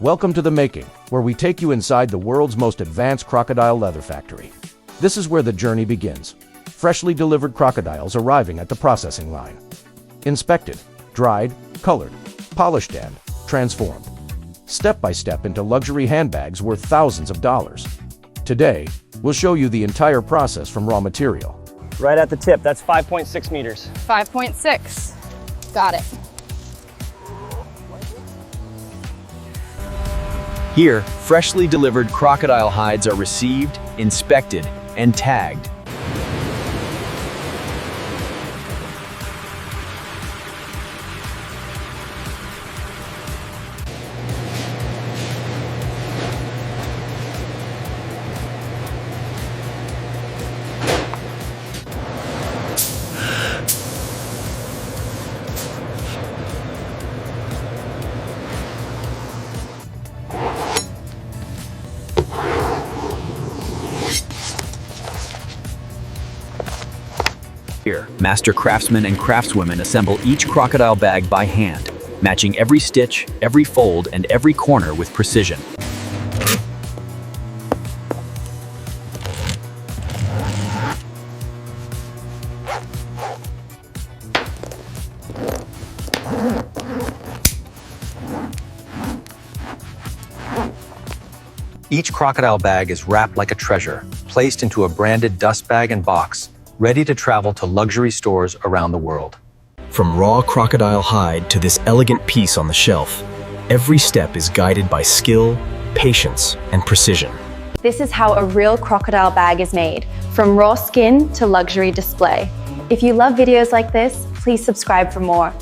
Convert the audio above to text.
Welcome to the making, where we take you inside the world's most advanced crocodile leather factory. This is where the journey begins. Freshly delivered crocodiles arriving at the processing line. Inspected, dried, colored, polished and transformed. Step by step into luxury handbags worth thousands of dollars. Today, we'll show you the entire process from raw material. Right at the tip, that's 5.6 meters. 5.6. Got it. Here, freshly delivered crocodile hides are received, inspected, and tagged. Here, master craftsmen and craftswomen assemble each crocodile bag by hand, matching every stitch, every fold, and every corner with precision. Each crocodile bag is wrapped like a treasure, placed into a branded dust bag and box, ready to travel to luxury stores around the world. From raw crocodile hide to this elegant piece on the shelf, every step is guided by skill, patience, and precision. This is how a real crocodile bag is made, from raw skin to luxury display. If you love videos like this, please subscribe for more.